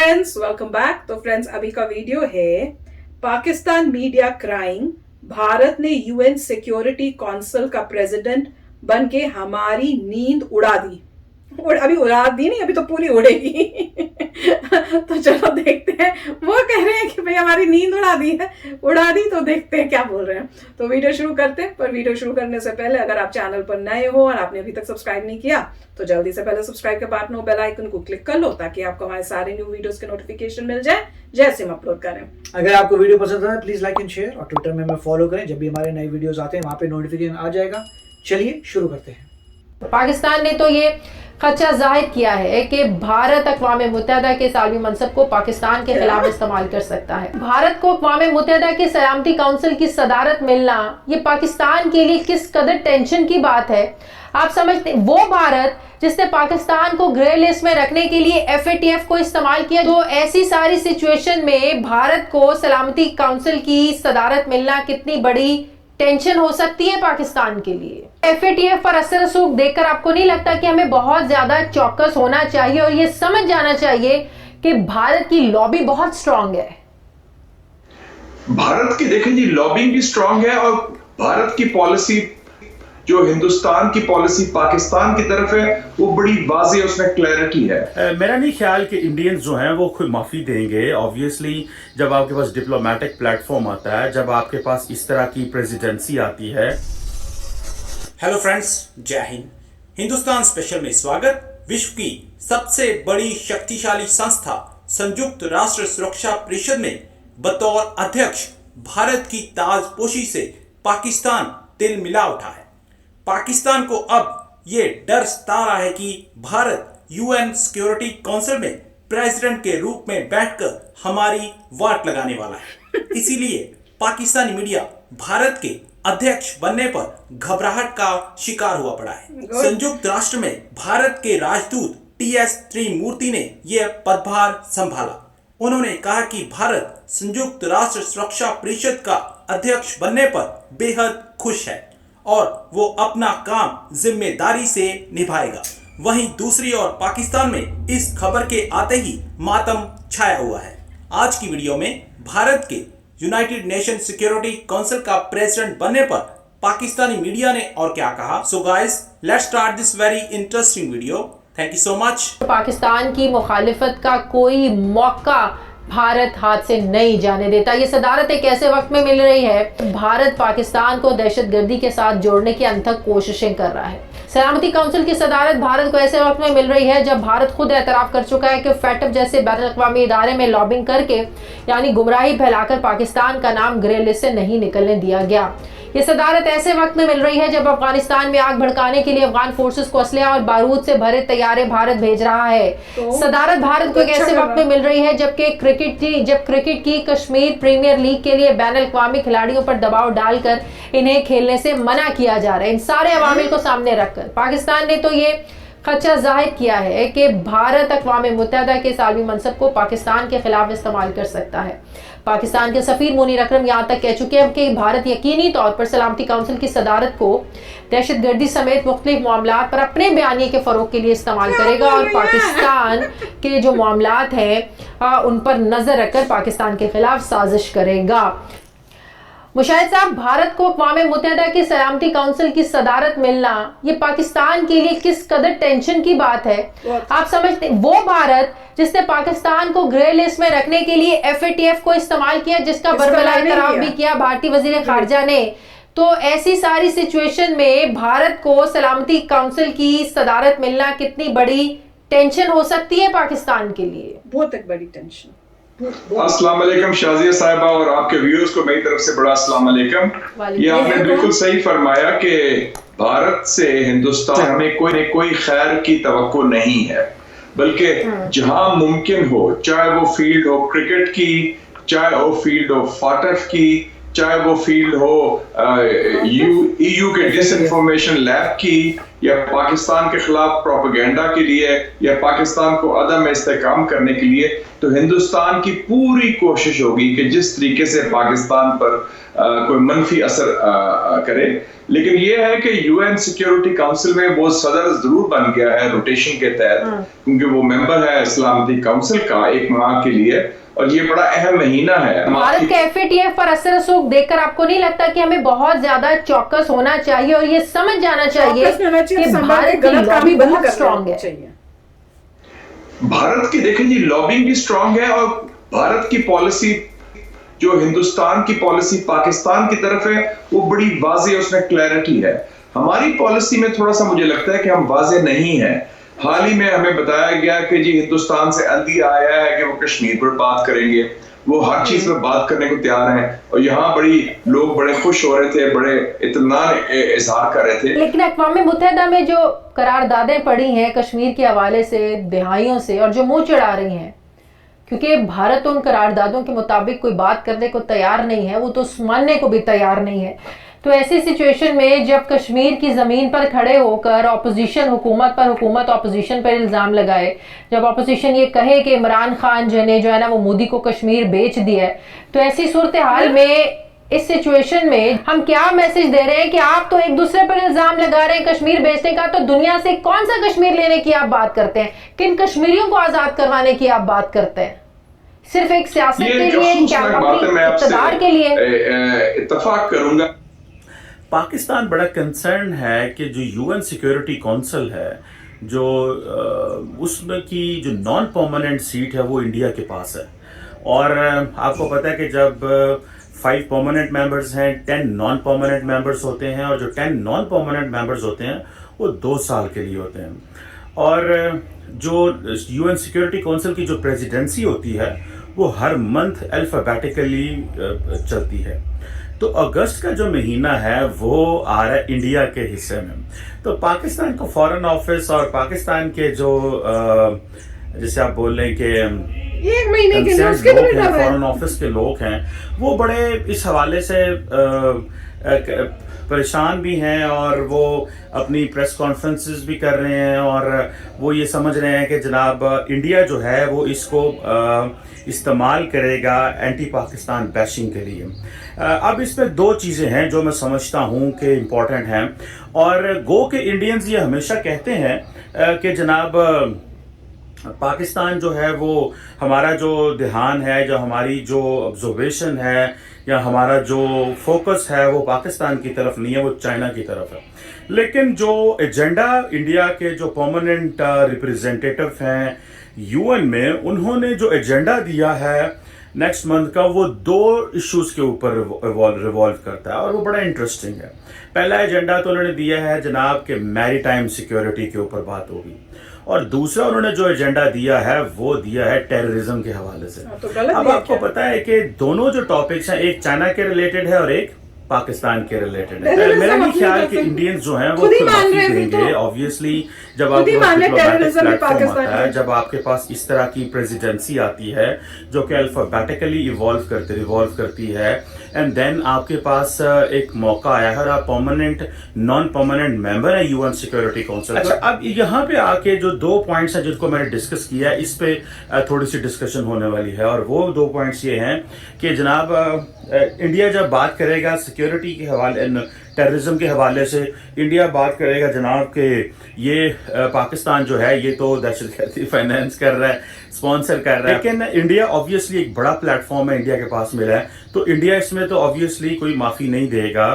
Friends, welcome back. तो friends, अभी का वीडियो है पाकिस्तान मीडिया क्राइम। भारत ने यूएन सिक्योरिटी काउंसिल का प्रेसिडेंट बन के हमारी नींद उड़ा दी। अभी उड़ा दी नहीं, अभी तो पूरी उड़ेगी। तो चलो देखते हैं। वो कह रहे हैं कि भाई हमारी नींद उड़ा दी, तो देखते हैं क्या बोल रहे हैं। तो वीडियो शुरू करते हैं। पर वीडियो शुरू करने से पहले अगर आप चैनल पर नए हो और आपने अभी तक सब्सक्राइब नहीं किया तो जल्दी से पहले सब्सक्राइब के बटन और बेल आइकन को क्लिक कर लो, ताकि आपको हमारे सारे न्यू वीडियोस के नोटिफिकेशन मिल जाए जैसे हम अपलोड करें। अगर आपको वीडियो पसंद आए प्लीज लाइक एंड शेयर, और ट्विटर में हमें फॉलो करें। जब भी हमारे नए वीडियोस आते हैं वहां पे नोटिफिकेशन आ जाएगा। चलिए शुरू करते हैं। पाकिस्तान ने तो ये खदशा जाहिर किया है कि भारत अक़वाम मुत्तहिदा के सालवी मनसब को पाकिस्तान के खिलाफ इस्तेमाल कर सकता है। भारत को अक़वाम मुत्तहिदा के सलामती काउंसिल की सदारत मिलना ये पाकिस्तान के लिए किस कदर टेंशन की बात है आप समझते। वो भारत जिसने पाकिस्तान को ग्रे लिस्ट में रखने के लिए FATF को इस्तेमाल किया, तो ऐसी सारी सिचुएशन में भारत को सलामती काउंसिल की सदारत मिलना कितनी बड़ी टेंशन हो सकती है पाकिस्तान के लिए। FATF पर असर रसूख देखकर आपको नहीं लगता कि हमें बहुत ज्यादा चौकस होना चाहिए और ये समझ जाना चाहिए कि भारत की लॉबी बहुत स्ट्रांग है। भारत की देखें जी, लॉबिंग भी स्ट्रांग है, और भारत की पॉलिसी जो हिंदुस्तान की पॉलिसी पाकिस्तान की तरफ है वो बड़ी वाज़ेह, उसमें क्लैरिटी है। मेरा नहीं ख्याल कि इंडियंस जो हैं वो खुद माफ़ी देंगे। ऑब्वियसली जब आपके पास डिप्लोमेटिक प्लेटफॉर्म आता है, जब आपके पास इस तरह की प्रेसिडेंसी आती है। हेलो फ्रेंड्स, जय हिंद। हिंदुस्तान स्पेशल में स्वागत। विश्व की सबसे बड़ी शक्तिशाली संस्था संयुक्त राष्ट्र सुरक्षा परिषद में बतौर अध्यक्ष भारत की ताजपोशी से पाकिस्तान तिल मिला उठा है। पाकिस्तान को अब ये डर सता रहा है कि भारत UN सिक्योरिटी काउंसिल में प्रेसिडेंट के रूप में बैठकर हमारी वाट लगाने वाला है। इसीलिए पाकिस्तानी मीडिया भारत के अध्यक्ष बनने पर घबराहट का शिकार हुआ पड़ा है। संयुक्त राष्ट्र में भारत के राजदूत TS त्रिमूर्ति ने यह पदभार संभाला। उन्होंने कहा कि भारत संयुक्त राष्ट्र सुरक्षा परिषद का अध्यक्ष बनने पर बेहद खुश है और वो अपना काम जिम्मेदारी से निभाएगा। वहीं दूसरी ओर पाकिस्तान में इस खबर के आते ही मातम छाया हुआ है। आज की वीडियो में भारत के यूनाइटेड नेशन सिक्योरिटी काउंसिल का प्रेसिडेंट बनने पर पाकिस्तानी मीडिया ने और क्या कहा। So guys, let's start this very interesting video. Thank you so much. Pakistan की मुखालिफत का कोई मौका भारत हाथ से नहीं जाने देता। ये सदारत एक ऐसे वक्त में मिल रही है, भारत पाकिस्तान को दहशतगर्दी के साथ जोड़ने की अनथक कोशिशें कर रहा है। सलामती काउंसिल की सदारत भारत को ऐसे वक्त में मिल रही है जब भारत खुद एतराफ़ कर चुका है कि FATF जैसे बैनुल-अक़वामी इदारे में लॉबिंग करके यानी गुमराही फैलाकर पाकिस्तान का नाम ग्रे लिस्ट से नहीं निकलने दिया गया। ये सदारत ऐसे वक्त में मिल रही है जब अफगानिस्तान में आग भड़काने के लिए अफगान फोर्सेस को असलहा और बारूद से भरे तैयारे भारत भेज रहा है। सदारत भारत को एक ऐसे वक्त में मिल रही है जब क्रिकेट की कश्मीर प्रीमियर लीग के लिए बैनुल-अक़वामी खिलाड़ियों पर दबाव डालकर इन्हें खेलने से मना किया जा रहा है। इन सारे अवामिल को सामने रखकर पाकिस्तान ने तो ये खदशा जाहिर किया है कि भारत अक़वाम मुत्तहिदा के सालवी मनसब को पाकिस्तान के खिलाफ इस्तेमाल कर सकता है। पाकिस्तान के सफीर मुनीर अकरम यहाँ तक कह चुके हैं कि भारत यकीनी तौर पर सलामती काउंसिल की सदारत को दहशतगर्दी समेत मुख्तलिफ मामलात पर अपने बयानिए के फ़रोग के लिए इस्तेमाल करेगा और पाकिस्तान के जो मामलात हैं उन पर नज़र रखकर पाकिस्तान के खिलाफ साजिश करेगा। मुशाहिद साहब, भारत को अक़वाम मुत्तहिदा की सलामती काउंसिल की सदारत मिलना ये पाकिस्तान के लिए किस कदर टेंशन की बात है आप समझते। वो भारत जिसने पाकिस्तान को ग्रे लिस्ट में रखने के लिए FATF को इस्तेमाल किया, जिसका बरबला एतराफ़ भी किया भारतीय वज़ीर खारजा ने, तो ऐसी सारी सिचुएशन में भारत को सलामती काउंसिल की सदारत मिलना कितनी बड़ी टेंशन हो सकती है पाकिस्तान के लिए। बहुत एक बड़ी टेंशन। अस्सलाम वालेकुम शाजिया साहिबा और आपके व्यूअर्स को मेरी तरफ से बड़ा अस्सलाम वालेकुम। ये आपने बिल्कुल सही फरमाया कि भारत से हिंदुस्तान में कोई खैर की तवक्को नहीं है, बल्कि जहां मुमकिन हो, चाहे वो फील्ड हो क्रिकेट की, चाहे वो फील्ड हो FATF की, चाहे वो फील्ड हो EU के डिसइंफॉर्मेशन लैब की, या पाकिस्तान के खिलाफ प्रोपेगेंडा के लिए, या पाकिस्तान को अदम इस्तेहकाम करने के लिए, तो हिंदुस्तान की पूरी कोशिश होगी कि जिस तरीके से पाकिस्तान पर कोई मनफी असर करे। लेकिन ये है कि UN सिक्योरिटी काउंसिल में वो सदर जरूर बन गया है रोटेशन के तहत, क्योंकि वो मेंबर है सलामती काउंसिल का 1 माह के लिए, और ये बड़ा अहम महीना है। भारत के FATF पर असर रसूख देखकर आपको नहीं लगता कि हमें बहुत ज्यादा चौकस होना चाहिए और ये समझ जाना चाहिए कि भारत की लॉबी बहुत स्ट्रांग है? भारत की देखें जी, लॉबिंग भी स्ट्रांग है, और भारत की पॉलिसी, जो हिंदुस्तान की पॉलिसी पाकिस्तान की तरफ है, वो बड़ी वाज़ेह, उसमें क्लैरिटी है। हमारी पॉलिसी में थोड़ा सा मुझे लगता है कि हम वाज़ेह नहीं है। हाल ही में हमें बताया गया कि जी हिंदुस्तान से अंदिया आया है कि वो कश्मीर पर बात करेंगे, वो हर चीज पर बात करने को तैयार हैं, और यहाँ लोग बड़े खुश हो रहे थे, बड़े इत्मीनान इजहार कर रहे थे। लेकिन अक़वाम मुत्तहिदा में जो करारदादें पड़ी हैं कश्मीर के हवाले से दिहाइयों से, और जो मुंह चढ़ा रही हैं, क्योंकि भारत उन करारदादों के मुताबिक कोई बात करने को तैयार नहीं है, वो तो मानने को भी तैयार नहीं है। तो ऐसी सिचुएशन में जब कश्मीर की ज़मीन पर खड़े होकर ऑपोजिशन हुकूमत पर, हुकूमत ऑपोजिशन पर इल्ज़ाम लगाए, जब ऑपोजिशन ये कहे कि इमरान खान जो है ना वो मोदी को कश्मीर बेच दिया है, तो ऐसी सूरत हाल में, इस सिचुएशन में हम क्या मैसेज दे रहे हैं कि आप तो एक दूसरे पर इल्ज़ाम लगा रहे हैं कश्मीर बेचने का, तो दुनिया से कौन सा कश्मीर लेने की आप बात करते हैं? किन कश्मीरियों को आज़ाद करवाने की आप बात करते हैं? सिर्फ एक सियासत के लिए, क्या अपनी इक़्तिदार के लिए? इत्तफाक करूंगा, पाकिस्तान बड़ा कंसर्न है कि जो UN सिक्योरिटी काउंसिल है, जो उसमें की जो नॉन परमानेंट सीट है वो इंडिया के पास है। और आपको पता है कि जब 5 परमानेंट मेंबर्स हैं, 10 नॉन परमानेंट मेंबर्स होते हैं, और जो 10 नॉन परमानेंट मेंबर्स होते हैं वो 2 साल के लिए होते हैं। और जो UN सिक्योरिटी काउंसिल की जो प्रेसिडेंसी होती है वो हर मंथ अल्फाबेटिकली चलती है। तो अगस्त का जो महीना है वो आ रहा है इंडिया के हिस्से में, तो पाकिस्तान को फॉरेन ऑफिस और पाकिस्तान के जो जैसे आप बोल रहे हैं कि 1 महीने के लिए उसके फॉरेन ऑफिस के लोग हैं, वो बड़े इस हवाले से परेशान भी हैं, और वो अपनी प्रेस कॉन्फ्रेंसेस भी कर रहे हैं, और वो ये समझ रहे हैं कि जनाब इंडिया जो है वो इसको इस्तेमाल करेगा एंटी पाकिस्तान बैशिंग के लिए। अब इसमें 2 चीज़ें हैं जो मैं समझता हूँ कि इम्पोर्टेंट हैं, और गो के इंडियंस ये हमेशा कहते हैं कि जनाब पाकिस्तान जो है वो हमारा जो ध्यान है, जो हमारी जो ऑब्जर्वेशन है, या हमारा जो फोकस है वो पाकिस्तान की तरफ नहीं है, वो चाइना की तरफ है। लेकिन जो एजेंडा इंडिया के जो परमानेंट रिप्रेजेंटेटिव हैं UN में, उन्होंने जो एजेंडा दिया है नेक्स्ट मंथ का, वो 2 इश्यूज़ के ऊपर रिवॉल्व करता है, और वो बड़ा इंटरेस्टिंग है। पहला एजेंडा तो उन्होंने दिया है जनाब के मैरीटाइम सिक्योरिटी के ऊपर बात होगी, और दूसरा उन्होंने जो एजेंडा दिया है वो दिया है टेररिज्म के हवाले से। तो अब आपको पता है कि दोनों जो टॉपिक्स हैं, एक चाइना के रिलेटेड है और एक पाकिस्तान के रिलेटेड है। मेरा नहीं ख्याल कि इंडियंस जो हैं वो माफी देंगे। ऑब्वियसली जब आपके पास डिप्लोमेटिक प्लेटफॉर्म आता है, जब आपके पास इस तरह की प्रेसिडेंसी आती है जो कि अल्फाबेटिकली रिवॉल्व करती है, एंड देन आपके पास एक मौका आया है और आप परमानेंट नॉन परमानेंट मेंबर है UN सिक्योरिटी काउंसिल। अच्छा, अब यहाँ पे आके जो 2 पॉइंट्स हैं जिनको मैंने डिस्कस किया है, इस पे थोड़ी सी डिस्कशन होने वाली है, और वो 2 पॉइंट्स ये हैं कि जनाब इंडिया जब बात करेगा सिक्योरिटी के हवाले, टेररिज्म के हवाले से, इंडिया बात करेगा जनाब के ये पाकिस्तान जो है ये तो दहशतगर्दी फाइनेंस कर रहा है, स्पॉन्सर कर रहा है, लेकिन इंडिया ऑब्वियसली एक बड़ा प्लेटफॉर्म है इंडिया के पास मिला है, तो इंडिया इसमें तो ऑब्वियसली कोई माफी नहीं देगा।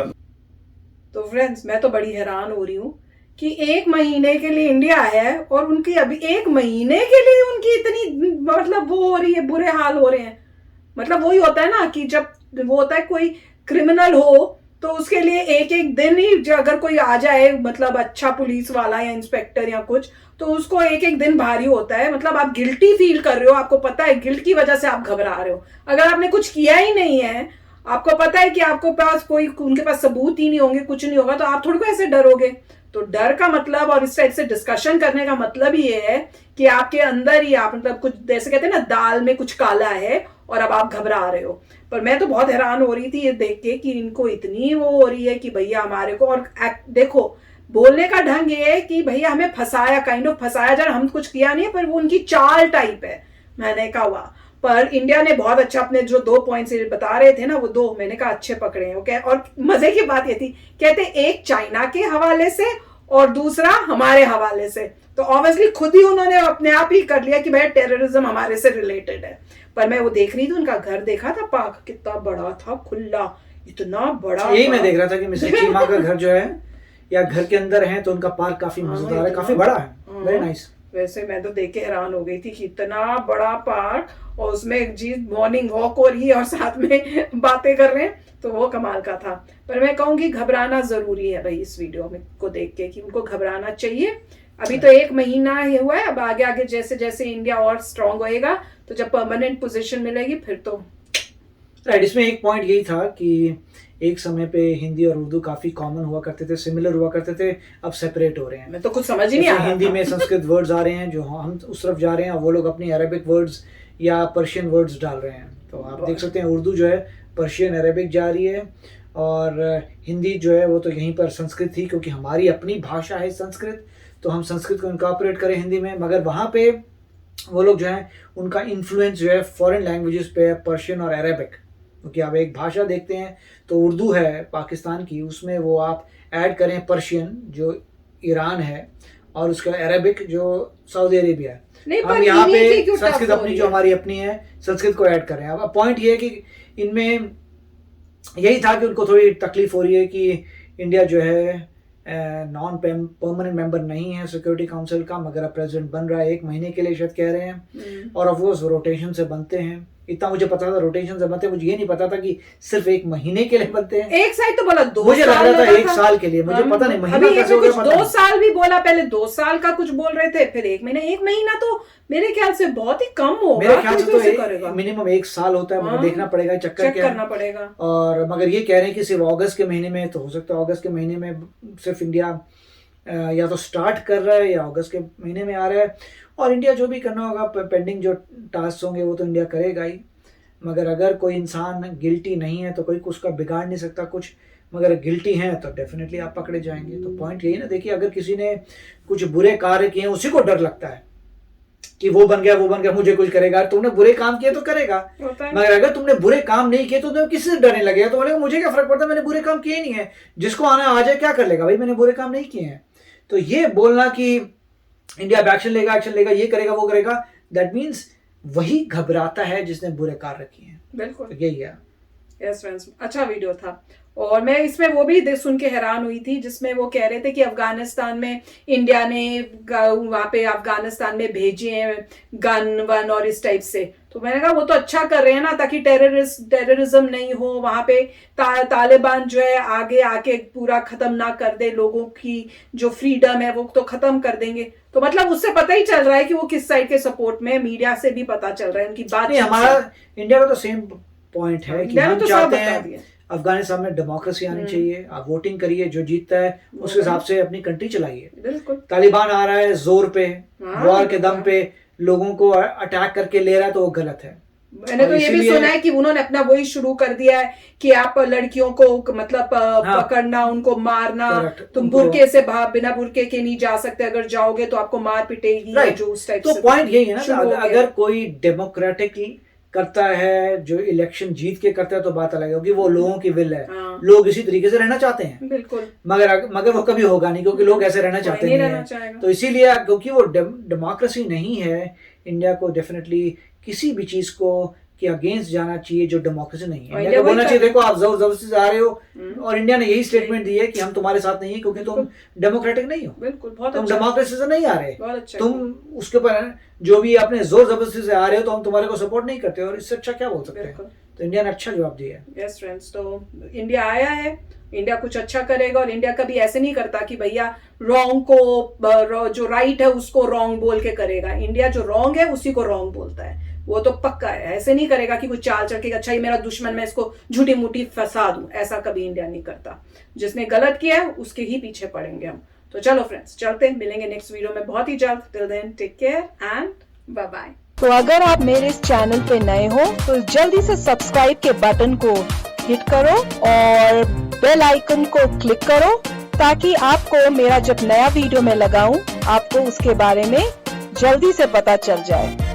तो फ्रेंड्स, मैं तो बड़ी हैरान हो रही हूँ कि 1 महीने के लिए इंडिया है, और उनकी अभी 1 महीने के लिए उनकी इतनी मतलब वो हो रही है, बुरे हाल हो रहे हैं। मतलब वही होता है ना कि जब वो होता है कोई क्रिमिनल हो तो उसके लिए एक दिन ही अगर कोई आ जाए, मतलब अच्छा पुलिस वाला या इंस्पेक्टर या कुछ, तो उसको एक दिन भारी होता है। मतलब आप गिल्टी फील कर रहे हो, आपको पता है गिल्ट की वजह से आप घबरा रहे हो। अगर आपने कुछ किया ही नहीं है, आपको पता है कि आपको पास उनके पास सबूत ही नहीं होंगे, कुछ नहीं होगा, तो आप थोड़ी को ऐसे डरोगे। तो डर का मतलब और इस टाइप से डिस्कशन करने का मतलब ये है कि आपके अंदर ही आप मतलब कुछ जैसे कहते हैं ना, दाल में कुछ काला है और अब आप घबरा रहे हो। पर मैं तो बहुत हैरान हो रही थी ये देख के कि इनको इतनी वो हो रही है कि भैया हमारे को, और देखो बोलने का ढंग ये है कि भैया हमें फंसाया, काइंड ऑफ फंसाया जा, हम कुछ किया नहीं है, पर वो उनकी चाल टाइप है। मैंने कहा वाह। पर इंडिया ने बहुत अच्छा अपने जो 2 पॉइंट्स बता रहे थे ना, वो 2 मैंने कहा अच्छे पकड़े हैं। ओके, और मजे की बात ये थी, कहते एक चाइना के हवाले से और दूसरा हमारे हवाले से, तो ऑब्वियसली खुद ही उन्होंने अपने आप ही कर लिया कि भाई टेररिज्म हमारे से रिलेटेड है। पर मैं वो देख रही थी, उनका घर देखा था पाक, कितना बड़ा था, खुला, इतना बड़ा। यही मैं देख रहा था कि मिसेस चीमा का घर जो है या घर के अंदर है तो उनका पार्क काफी मजेदार है, काफी बड़ा है, वेरी नाइस। वैसे मैं तो देख के हैरान हो गई थी कि इतना बड़ा पार्क, और उसमें जी मॉर्निंग वॉक हो रही है और साथ में बातें कर रहे हैं, तो वो कमाल का था। पर मैं कहूंगी घबराना जरूरी है भाई इस वीडियो में को देख के, कि उनको घबराना चाहिए। अभी तो 1 महीना ही हुआ है, अब आगे आगे जैसे जैसे इंडिया और स्ट्रांग होएगा, तो जब परमानेंट पोजीशन मिलेगी फिर तो राइट। इसमें एक पॉइंट यही था कि एक समय पे हिंदी और उर्दू काफी कॉमन हुआ करते थे, सिमिलर हुआ करते थे, अब सेपरेट हो रहे हैं। मैं तो कुछ समझ ही नहीं आ रहा हिंदी था। में संस्कृत वर्ड्स आ रहे हैं जो हम उस तरफ जा रहे हैं, और वो लोग अपनी अरेबिक वर्ड्स या पर्शियन वर्ड्स डाल रहे हैं। तो आप देख सकते हैं उर्दू जो है पर्शियन अरेबिक जा रही है, और हिंदी जो है वो तो यहीं पर संस्कृत थी, क्योंकि हमारी अपनी भाषा है संस्कृत, तो हम संस्कृत को इनकॉर्पोरेट करें हिंदी में। मगर वहाँ पे वो लोग जो है उनका इन्फ्लुएंस जो है फॉरेन लैंग्वेजेस पे है, पर्शियन और अरेबिक। क्योंकि आप एक भाषा देखते हैं तो उर्दू है पाकिस्तान की, उसमें वो आप ऐड करें पर्शियन जो ईरान है, और उसका अरेबिक जो सऊदी अरेबिया है, हम यहाँ पे संस्कृत अपनी जो हमारी अपनी है संस्कृत को ऐड करें। अब पॉइंट ये है कि इनमें यही था कि उनको थोड़ी तकलीफ हो रही है कि इंडिया जो है नॉन परमानेंट मेंबर नहीं है सिक्योरिटी काउंसिल का, मगर अब प्रेसिडेंट बन रहा है 1 महीने के लिए शायद कह रहे हैं, और ऑफ कोर्स रोटेशन से बनते हैं। इतना मुझे पता था रोटेशन से बनते हैं, मुझे ये नहीं पता था कि सिर्फ 1 महीने के लिए बनते हैं। एक साइड तो बोला 2 मुझे लग साल रहा था 1 साल के लिए, मुझे पता नहीं महीना कैसे होगा, कुछ 2 साल भी बोला, पहले 2 साल का कुछ बोल रहे थे, फिर 1 महीना। 1 महीना तो मेरे ख्याल से बहुत ही कम होगा, मेरे ख्याल से तो मिनिमम 1 साल होता है, मुझे देखना पड़ेगा, चक्कर क्या करना पड़ेगा। और मगर ये कह रहे हैं कि सिर्फ अगस्त के महीने में, तो हो सकता है अगस्त के महीने में सिर्फ इंडिया या तो स्टार्ट कर रहा है या अगस्त के महीने में आ रहा है, और इंडिया जो भी करना होगा, पेंडिंग जो टास्क होंगे वो तो इंडिया करेगा ही। मगर अगर कोई इंसान गिल्टी नहीं है तो कोई उसका बिगाड़ नहीं सकता कुछ, मगर गिल्टी है तो डेफिनेटली आप पकड़े जाएंगे। तो पॉइंट यही ना, देखिए अगर किसी ने कुछ बुरे कार्य किए उसी को डर लगता है कि वो बन गया मुझे कुछ करेगा। तुमने बुरे काम किए तो करेगा, मगर अगर तुमने बुरे काम नहीं किए तो तुम्हें किसी से डरने लगेगा, तो बोलेगा मुझे क्या फर्क पड़ता है, मैंने बुरे काम किए नहीं है, जिसको आना आ जाए, क्या कर लेगा भाई, मैंने बुरे काम नहीं किए हैं। तो ये बोलना कि इंडिया एक्शन लेगा, ये करेगा वो करेगा, दैट मीन्स वही घबराता है जिसने बुरे कार्य किए हैं। बिल्कुल, तो यही है। यस फ्रेंड्स, अच्छा वीडियो था। और मैं इसमें वो भी सुन के हैरान हुई थी जिसमें वो कह रहे थे कि अफगानिस्तान में इंडिया ने वहां पे अफगानिस्तान में भेजे हैं गन वन और इस टाइप से। तो मैंने कहा वो तो अच्छा कर रहे हैं ना, ताकि टेररिज्म नहीं हो वहां पे, तालिबान जो है आगे आके पूरा खत्म ना कर दे, लोगों की जो फ्रीडम है वो तो खत्म कर देंगे। तो मतलब उससे पता ही चल रहा है कि वो किस साइड के सपोर्ट में, मीडिया से भी पता चल रहा है उनकी बात। हमारा इंडिया का तो सेम पॉइंट है कि हम चाहते हैं अफगानिस्तान में डेमोक्रेसी आनी चाहिए, आप वोटिंग करिए, जो जीतता है उसके हिसाब से अपनी कंट्री चलाइए। बिल्कुल, तालिबान आ रहा है जोर पे, वॉर के दम पे लोगों को अटैक करके ले रहा है, तो वो गलत है। मैंने तो ये भी सुना है कि उन्होंने अपना वही शुरू कर दिया है कि आप लड़कियों को मतलब पकड़ना, उनको मारना, तुम बुरके से बिना बुरके के नहीं जा सकते, अगर जाओगे तो आपको मार पिटेगी, जो उस टाइप से। तो पॉइंट यही है ना, अगर कोई डेमोक्रेटिकली करता है, जो इलेक्शन जीत के करता है, तो बात अलग है, क्योंकि वो लोगों की विल है, लोग इसी तरीके से रहना चाहते हैं। बिल्कुल, मगर वो कभी होगा नहीं, क्योंकि लोग ऐसे रहना चाहते नहीं हैं। तो इसीलिए क्योंकि वो डेमोक्रेसी नहीं है, इंडिया को डेफिनेटली किसी भी चीज को कि अगेंस्ट जाना चाहिए जो डेमोक्रेसी नहीं है। इंडिया को बोलना चाहिए देखो आप जबरदस्ती से आ रहे हो, और इंडिया ने यही स्टेटमेंट दी है कि हम तुम्हारे साथ नहीं है क्योंकि तुम डेमोक्रेटिक नहीं हो। बिल्कुल, बहुत तुम डेमोक्रेसी से नहीं आ रहे, अच्छा, तुम उसके ऊपर जो भी अपने जोर जबरदस्ती से आ रहे हो, तो हम तुम्हारे को सपोर्ट नहीं करते, और इससे अच्छा क्या बोल सकते हैं। तो इंडिया ने अच्छा जवाब दिया है। यस फ्रेंड्स, तो इंडिया आया है, इंडिया कुछ अच्छा करेगा, और इंडिया कभी ऐसे नहीं करता कि भैया रॉन्ग को जो राइट है उसको रॉन्ग बोल के करेगा। इंडिया जो रॉन्ग है उसी को रॉन्ग बोलता है, वो तो पक्का है। ऐसे नहीं करेगा कि कुछ चाल चल के अच्छा ये मेरा दुश्मन, मैं इसको झूठी मूठी फंसा दूं, ऐसा कभी इंडिया नहीं करता। जिसने गलत किया है उसके ही पीछे पड़ेंगे हम। तो चलो फ्रेंड्स, चलते हैं, मिलेंगे नेक्स्ट वीडियो में बहुत ही जल्द। Till then take care and bye bye. तो अगर आप मेरे इस चैनल पे नए हो तो जल्दी से सब्सक्राइब के बटन को हिट करो और बेल आइकन को क्लिक करो ताकि आपको मेरा जब नया वीडियो मैं लगाऊं आपको उसके बारे में जल्दी से पता चल जाए।